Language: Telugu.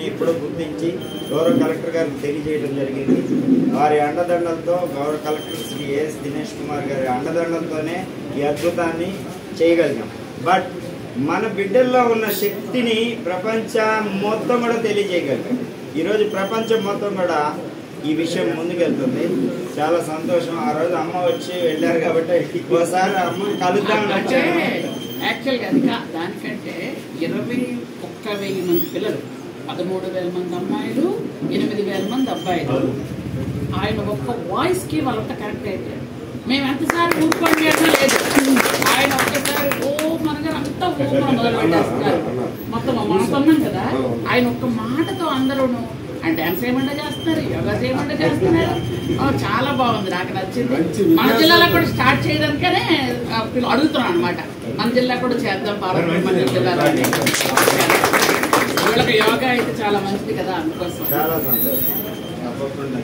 ఇప్పుడు గుర్తించి గౌరవ కలెక్టర్ గారికి తెలియజేయడం జరిగింది. వారి అండదండలతో గౌరవ కలెక్టర్ శ్రీ ఏఎస్ దినేష్ కుమార్ గారి అండదండలతోనే ఈ అద్భుతాన్ని చేయగలిగాం. బట్ మన బిడ్డల్లో ఉన్న శక్తిని ప్రపంచం మొత్తం కూడా తెలియజేయగలిగాం. ఈరోజు ప్రపంచం మొత్తం కూడా ఈ విషయం ముందుకెళ్తుంది. చాలా సంతోషం. ఆ రోజు అమ్మ వచ్చి వెళ్ళారు కాబట్టి ఒకసారి అమ్మ కలుద్దాం. యాక్చువల్గా దానికంటే 21,000 మంది పిల్లలు, 13,000 మంది అమ్మాయిలు, 8,000 మంది అబ్బాయిలు. ఆయన ఒక్క వాయిస్ కి వాళ్ళంతా కరెక్ట్ అయిపోయారు. మేము ఎంతసారి ఊరుకోండి లేదు, ఆయన ఒక్కసారి ఓ మనగా అంతా ఊరుకోవడం మొదలు పెట్టేస్తున్నారు. మొత్తం మనకున్నాం కదా, ఆయన ఒక్క మాటతో అందరూ ఆయన డాన్స్ చేయమంటే చేస్తున్నారు, యోగా చేయమంటే చేస్తున్నారు. చాలా బాగుంది, నాకు నచ్చింది. మన జిల్లాలో కూడా స్టార్ట్ చేయడానికనే అడుగుతున్నాను అనమాట. మన జిల్లా కూడా చేద్దాం, మన జిల్లాలో వాళ్ళకి యోగా అయితే చాలా మంచిది కదా, అందుకోసం. చాలా సంతోషం. తప్పకుండా